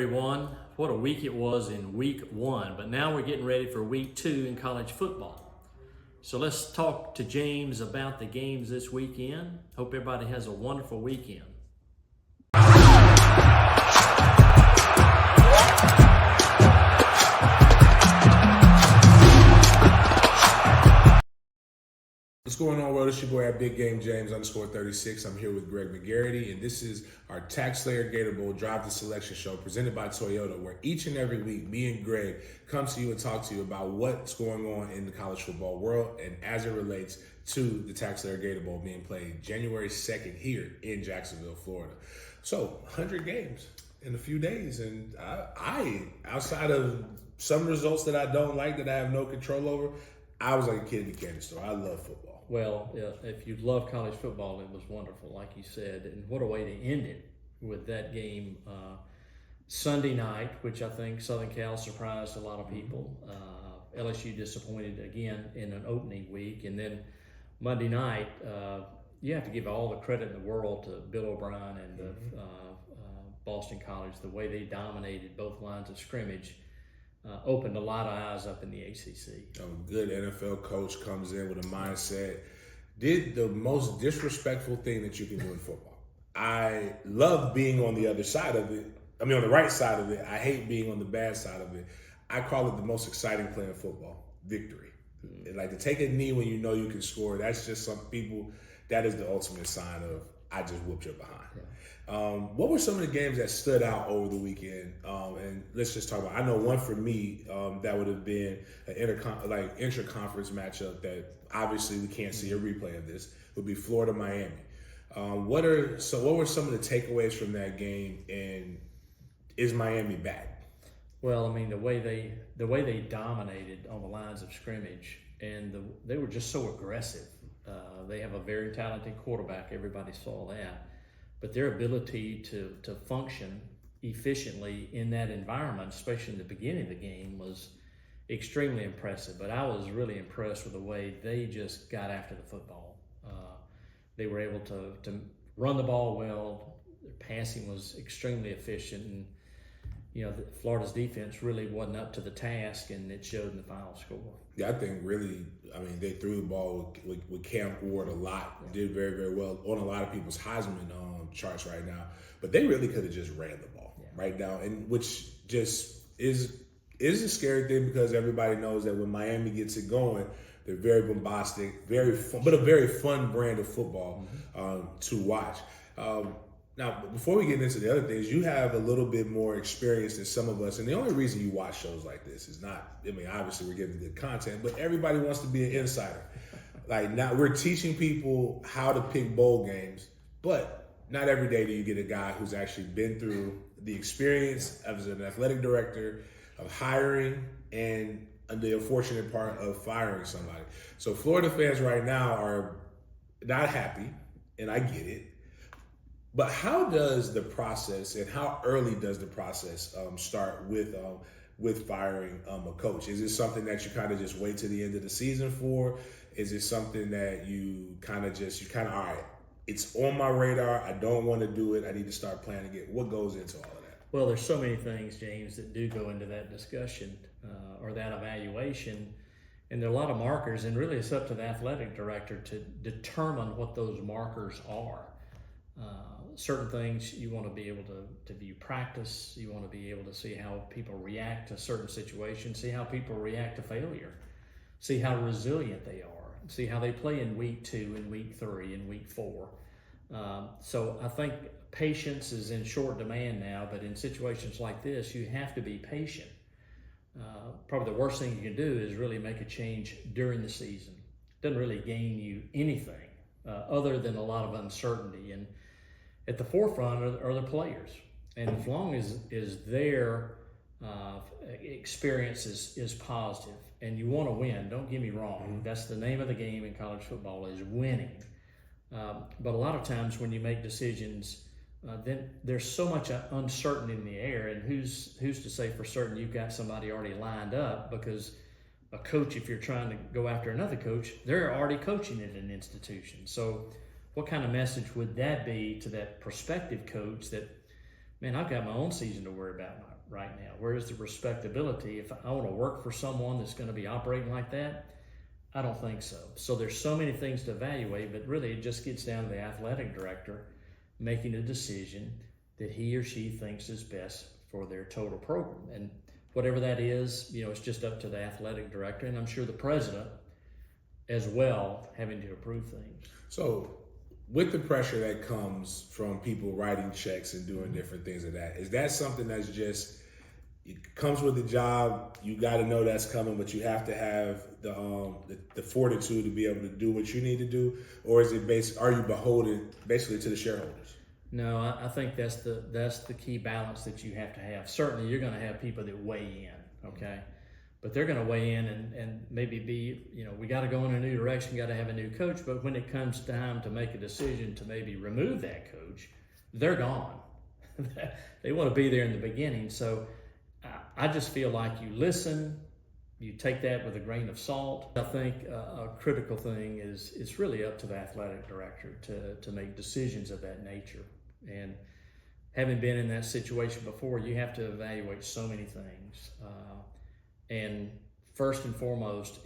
everyone. What a week it was in week 1, but now we're getting ready for week 2 in college football. So let's talk to James about the games this weekend. Hope everybody has a wonderful weekend. What's going on, world? It's your boy at Big Game James _36. I'm here with Greg McGarity, and this is our TaxSlayer Gator Bowl Drive to Selection show presented by Toyota, where each and every week, me and Greg come to you and talk to you about what's going on in the college football world and as it relates to the TaxSlayer Gator Bowl being played January 2nd here in Jacksonville, Florida. So, 100 games in a few days, and I outside of some results that I don't like, that I have no control over, I was like a kid in the candy store. I love football. Well, if you love college football, it was wonderful, like you said. And what a way to end it with that game Sunday night, which I think Southern Cal surprised a lot of people. LSU disappointed again in an opening week. And then Monday night, you have to give all the credit in the world to Bill O'Brien and Boston College. The way they dominated both lines of scrimmage opened a lot of eyes up in the ACC. A good NFL coach comes in with a mindset, did the most disrespectful thing that you can do in football. I love being on the other side of it. I mean, on the right side of it. I hate being on the bad side of it. I call it the most exciting play in football, victory. Like to take a knee when you know you can score, that's just some people, that is the ultimate sign of, I just whooped your behind. Yeah. What were some of the games that stood out over the weekend? And let's just talk about, I know one for me that would have been an intra-conference matchup that obviously we can't see a replay of this, would be Florida-Miami. What were some of the takeaways from that game, and is Miami back? Well, I mean, the way they dominated on the lines of scrimmage, and they were just so aggressive. They have a very talented quarterback. Everybody saw that. But their ability to function efficiently in that environment, especially in the beginning of the game, was extremely impressive. But I was really impressed with the way they just got after the football. They were able to run the ball well. Their passing was extremely efficient. And, Florida's defense really wasn't up to the task, and it showed in the final score. Yeah, I think really, they threw the ball with Cam Ward a lot, did very, very well on a lot of people's Heisman charts right now. But they really could have just ran the ball right now, and which just is a scary thing, because everybody knows that when Miami gets it going, they're very bombastic, very fun, but a very fun brand of football to watch. Now, before we get into the other things, you have a little bit more experience than some of us. And the only reason you watch shows like this is not, obviously we're getting good content, but everybody wants to be an insider. Like, now we're teaching people how to pick bowl games, but not every day do you get a guy who's actually been through the experience as an athletic director, of hiring, and the unfortunate part of firing somebody. So Florida fans right now are not happy, and I get it. But how does the process, and how early does the process start with firing a coach? Is it something that you kind of just wait to the end of the season for? Is it something that you kind of, all right, it's on my radar, I don't want to do it, I need to start planning it? What goes into all of that? Well, there's so many things, James, that do go into that discussion or that evaluation. And there are a lot of markers, and really it's up to the athletic director to determine what those markers are. Certain things you want to be able to view practice. You want to be able to see how people react to certain situations, see how people react to failure, see how resilient they are, see how they play in week 2 and week 3 and week 4. So I think patience is in short demand now, but in situations like this, you have to be patient. Probably the worst thing you can do is really make a change during the season. It doesn't really gain you anything other than a lot of uncertainty. And at the forefront are the players. And as long as their experience is positive, and you want to win, don't get me wrong, that's the name of the game in college football, is winning. But a lot of times when you make decisions, then there's so much uncertainty in the air, and who's to say for certain you've got somebody already lined up? Because a coach, if you're trying to go after another coach, they're already coaching at an institution. So what kind of message would that be to that prospective coach that man, I've got my own season to worry about right now. Where is the respectability? If I want to work for someone that's going to be operating like that, I don't think so. So there's so many things to evaluate, but really it just gets down to the athletic director making a decision that he or she thinks is best for their total program. And whatever that is, it's just up to the athletic director, and I'm sure the president as well having to approve things. So with the pressure that comes from people writing checks and doing different things of that, is that something that's just, it comes with the job, you got to know that's coming, but you have to have the fortitude to be able to do what you need to do? Or is it are you beholden basically to the shareholders? No, I think that's the key balance that you have to have. Certainly you're going to have people that weigh in, okay? But they're going to weigh in and maybe be, we got to go in a new direction, got to have a new coach. But when it comes time to make a decision to maybe remove that coach, they're gone. They want to be there in the beginning. So I just feel like you listen, you take that with a grain of salt. I think a critical thing is it's really up to the athletic director to make decisions of that nature. And having been in that situation before, you have to evaluate so many things. And first and foremost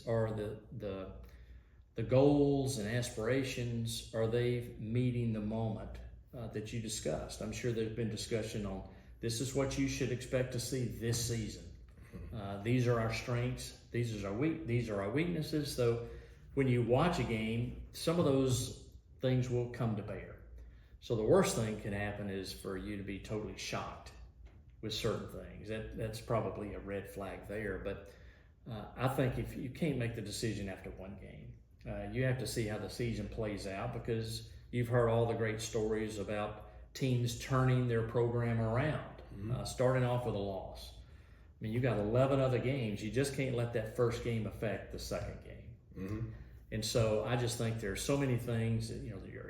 are the goals and aspirations, are they meeting the moment that you discussed? I'm sure there's been discussion on this is what you should expect to see this season. These are our strengths. These are our weaknesses. So when you watch a game, some of those things will come to bear. So the worst thing can happen is for you to be totally shocked with certain things. That's probably a red flag there. But I think if you can't make the decision after one game, you have to see how the season plays out, because you've heard all the great stories about teams turning their program around, starting off with a loss. I mean, you got 11 other games. You just can't let that first game affect the second game. And so I just think there are so many things that,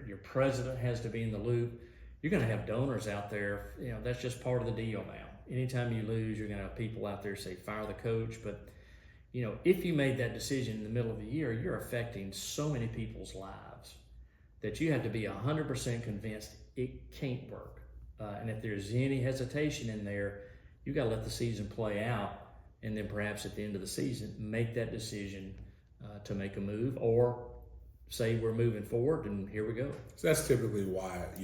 your president has to be in the loop. You're going to have donors out there. That's just part of the deal now. Anytime you lose, you're going to have people out there say, fire the coach. But, if you made that decision in the middle of the year, you're affecting so many people's lives that you have to be 100% convinced it can't work. And if there's any hesitation in there, you got to let the season play out, and then perhaps at the end of the season, make that decision to make a move, or say we're moving forward and here we go. So that's typically why if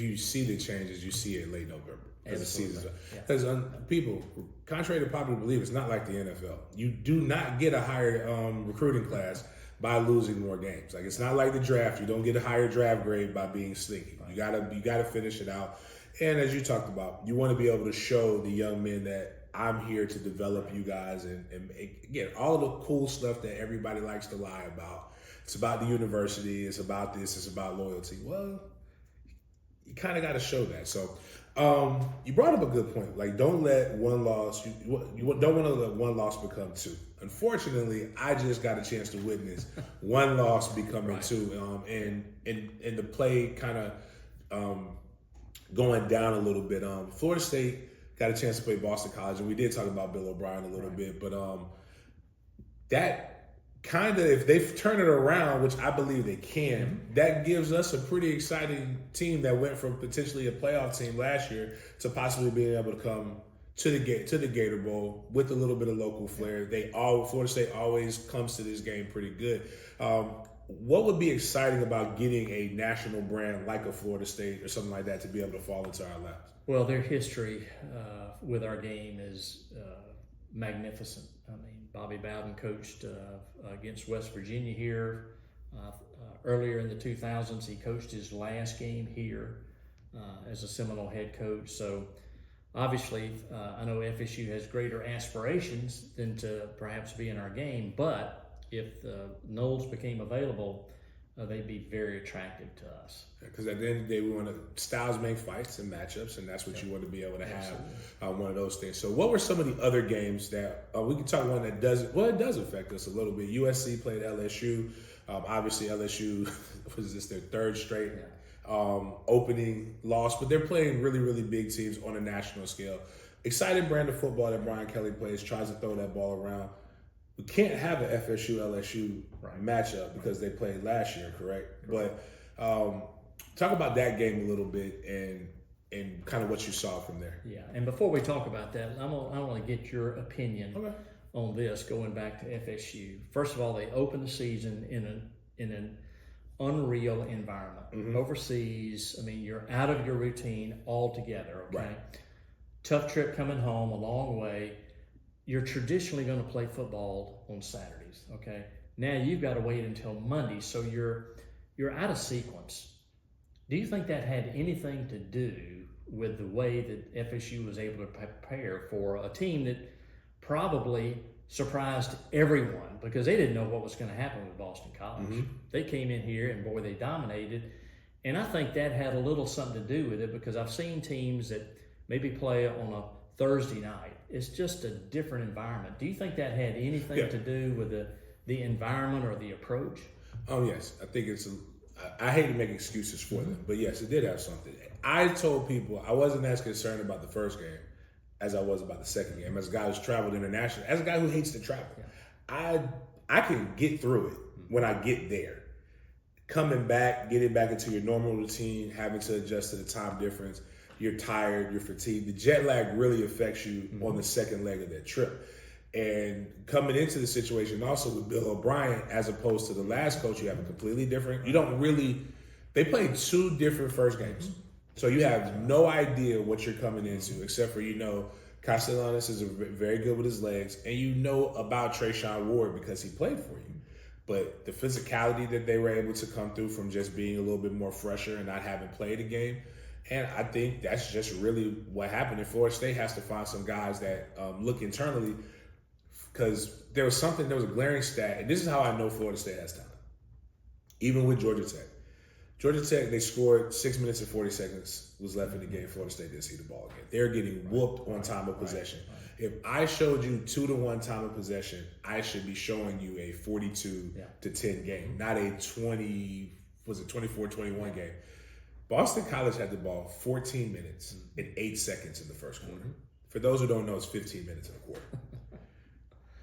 you see the changes, you see it late November. Because people, contrary to popular belief, it's not like the NFL. You do not get a higher recruiting class by losing more games. Like, it's not like the draft. You don't get a higher draft grade by being sneaky. You gotta finish it out. And as you talked about, you want to be able to show the young men that I'm here to develop you guys, and again, all the cool stuff that everybody likes to lie about. It's about the university, it's about this, it's about loyalty. Well, you kind of got to show that. So you brought up a good point. Like, don't let one loss, you don't want to let one loss become two. Unfortunately, I just got a chance to witness one loss becoming two, and the play kind of going down a little bit. Florida State got a chance to play Boston College, and we did talk about Bill O'Brien a little bit, but that kind of, if they turn it around, which I believe they can, that gives us a pretty exciting team that went from potentially a playoff team last year to possibly being able to come to the Gator Bowl with a little bit of local flair. Florida State always comes to this game pretty good. What would be exciting about getting a national brand like a Florida State or something like that to be able to fall into our laps? Well, their history with our game is magnificent. I mean, Bobby Bowden coached against West Virginia here earlier in the 2000s. He coached his last game here as a Seminole head coach. So obviously, I know FSU has greater aspirations than to perhaps be in our game, but if the Noles became available, they'd be very attractive to us. Because at the end of the day, we want to, styles make fights and matchups, and that's what you want to be able to have, one of those things. So what were some of the other games that, we can talk one that does affect us a little bit. USC played LSU. Obviously, LSU, was this their third straight opening loss, but they're playing really, really big teams on a national scale. Exciting brand of football that Brian Kelly plays, tries to throw that ball around. We can't have an FSU-LSU matchup because they played last year, correct? But talk about that game a little bit, and and kind of what you saw from there. Yeah, and before we talk about that, I want to get your opinion on this. Going back to FSU, first of all, they opened the season in an unreal environment overseas. I mean, you're out of your routine altogether. Okay, Right. Tough trip coming home, a long way. You're traditionally going to play football on Saturdays. Okay, now you've got to wait until Monday, so you're out of sequence. Do you think that had anything to do with the way that FSU was able to prepare for a team that probably surprised everyone because they didn't know what was going to happen with Boston College? They came in here and boy, they dominated. And I think that had a little something to do with it because I've seen teams that maybe play on a Thursday night. It's just a different environment. Do you think that had anything to do with the environment or the approach? Oh, yes. I think I hate to make excuses for them, but yes, it did have something. I told people I wasn't as concerned about the first game as I was about the second game. As a guy who's traveled internationally, as a guy who hates to travel, I can get through it when I get there. Coming back, getting back into your normal routine, having to adjust to the time difference, you're tired, you're fatigued. The jet lag really affects you on the second leg of that trip. And coming into the situation also with Bill O'Brien, as opposed to the last coach, you have a completely different, they played 2 different first games. So you have no idea what you're coming into, except for, Castellanos is very good with his legs, and you know about Trayshawn Ward because he played for you. But the physicality that they were able to come through from just being a little bit more fresher and not having played a game, and I think that's just really what happened. And Florida State has to find some guys that look internally, because there was a glaring stat, and this is how I know Florida State has talent. Even with Georgia Tech. Georgia Tech, they scored 6 minutes and 40 seconds was left in the game. Florida State didn't see the ball again. They're getting whooped on time of possession. If I showed you 2-1 time of possession, I should be showing you a 42-10 game, not a 24-21 game. Boston College had the ball 14 minutes and 8 seconds in the first quarter. For those who don't know, it's 15 minutes in a quarter.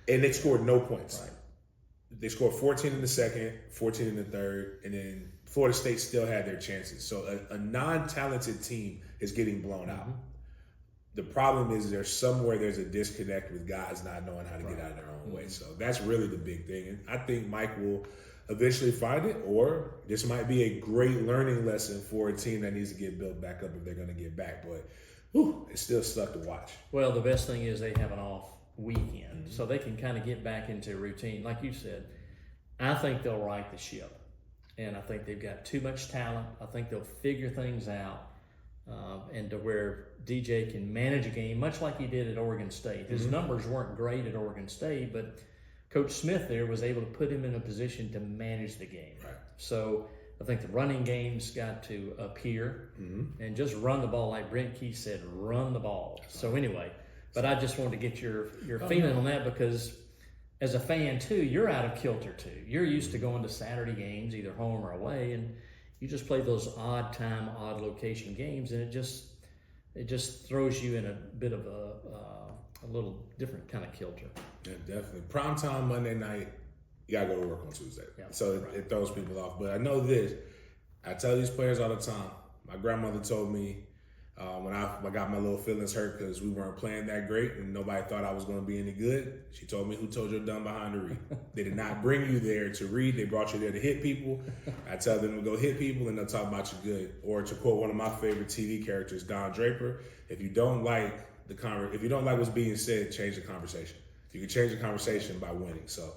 And they scored no points. Right. They scored 14 in the second, 14 in the third, and then Florida State still had their chances. So a non-talented team is getting blown out. The problem is there's a disconnect with guys not knowing how to get out of their own way. So that's really the big thing. And I think Mike will eventually find it, or this might be a great learning lesson for a team that needs to get built back up if they're going to get back. But it's still stuck to watch. Well, the best thing is they have an off weekend, so they can kind of get back into a routine. Like you said, I think they'll right the ship, and I think they've got too much talent. I think they'll figure things out, and to where DJ can manage a game much like he did at Oregon State. His numbers weren't great at Oregon State, but Coach Smith there was able to put him in a position to manage the game. Right. So I think the running game's got to appear and just run the ball, like Brent Key said, run the ball. So anyway, but I just wanted to get your feeling on that, because as a fan too, you're out of kilter too. You're used to going to Saturday games, either home or away, and you just play those odd time, odd location games, and it just throws you in a bit of a little different kind of kilter. Yeah, definitely. Primetime Monday night, you gotta go to work on Tuesday. Yeah, so it throws people off. But I know this. I tell these players all the time. My grandmother told me when I got my little feelings hurt because we weren't playing that great and nobody thought I was going to be any good. She told me, "Who told your dumb behind to read?" They did not bring you there to read. They brought you there to hit people. I tell them to go hit people and they'll talk about you good. Or to quote one of my favorite TV characters, Don Draper, if you don't like what's being said, change the conversation. You can change the conversation by winning. So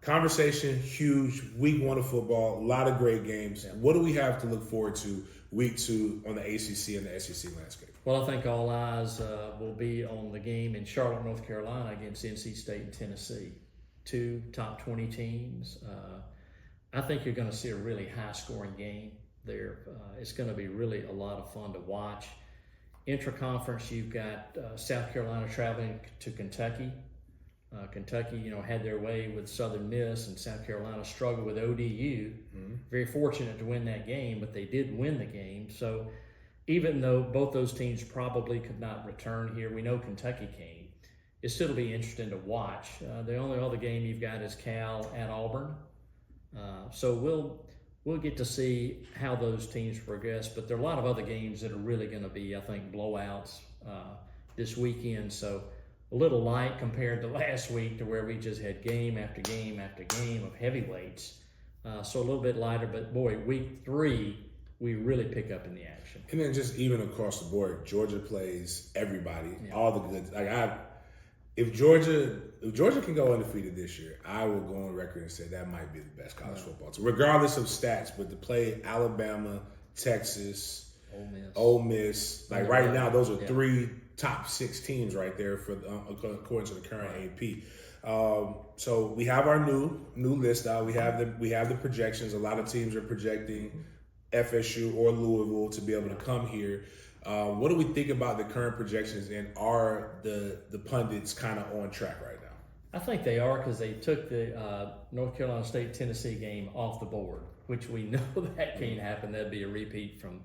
conversation, huge. Week 1 of football, a lot of great games. Yeah. What do we have to look forward to week 2 on the ACC and the SEC landscape? Well, I think all eyes will be on the game in Charlotte, North Carolina against NC State and Tennessee. 2 top 20 teams. I think you're going to see a really high-scoring game there. It's going to be really a lot of fun to watch. Intra-conference, you've got South Carolina traveling to Kentucky. Kentucky, had their way with Southern Miss, and South Carolina struggled with ODU. Very fortunate to win that game, but they did win the game. So even though both those teams probably could not return here, we know Kentucky came. It's still be interesting to watch. The only other game you've got is Cal at Auburn. So we'll get to see how those teams progress. But there are a lot of other games that are really going to be, I think, blowouts this weekend. So a little light compared to last week, to where we just had game after game after game of heavyweights. So a little bit lighter, but boy, week 3, we really pick up in the action. And then just even across the board, Georgia plays everybody, all the good. If Georgia can go undefeated this year, I will go on record and say that might be the best college football team, regardless of stats. But to play Alabama, Texas, Ole Miss, like right now, those are 3 top 6 teams right there for according to the current AP. So we have our new list out. We have the projections. A lot of teams are projecting FSU or Louisville to be able to come here. What do we think about the current projections, and are the pundits kind of on track right now? I think they are, because they took the North Carolina State-Tennessee game off the board, which we know that can't happen. That'd be a repeat from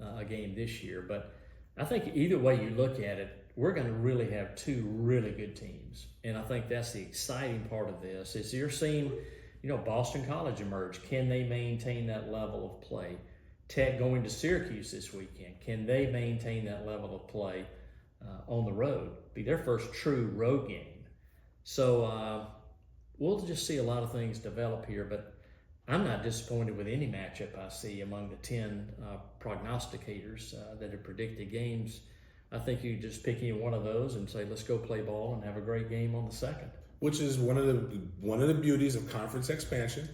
a game this year. But I think either way you look at it, we're going to really have 2 really good teams. And I think that's the exciting part of this, is you're seeing, Boston College emerge. Can they maintain that level of play? Tech going to Syracuse this weekend. Can they maintain that level of play on the road? Be their first true road game. So we'll just see a lot of things develop here, but I'm not disappointed with any matchup I see among the 10 prognosticators that have predicted games. I think you just pick any one of those and say, let's go play ball and have a great game on the 2nd. Which is one of the beauties of conference expansion,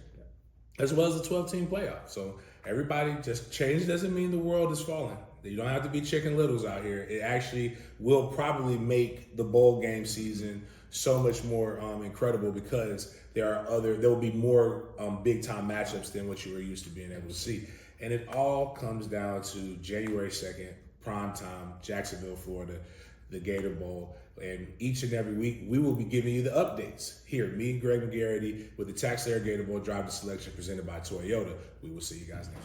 as well as the 12-team playoff. So everybody, just change doesn't mean the world is falling. You don't have to be Chicken Littles out here. It actually will probably make the bowl game season so much more incredible, because there will be more big time matchups than what you were used to being able to see. And it all comes down to January 2nd, prime time, Jacksonville, Florida, the Gator Bowl. And each and every week, we will be giving you the updates here. Me and Greg McGarity with the TaxSlayer Gator Bowl Drive to Selection presented by Toyota. We will see you guys next week.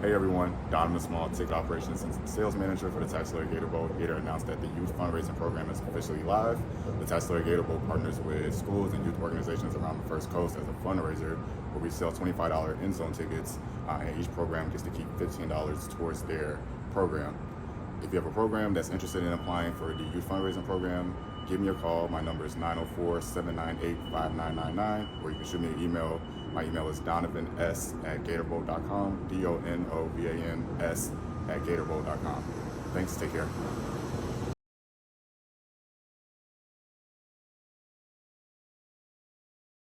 Hey everyone, Donovan Small, Ticket Operations and Sales Manager for the TaxSlayer Gator Bowl. Gator announced that the youth fundraising program is officially live. The TaxSlayer Gator Bowl partners with schools and youth organizations around the First Coast as a fundraiser, where we sell $25 in-zone tickets, and each program gets to keep $15 towards their program. If you have a program that's interested in applying for the youth fundraising program, give me a call. My number is 904-798-5999, or you can shoot me an email. My email is donovans@gatorbowl.com, DONOVANS@gatorbowl.com. Thanks, take care.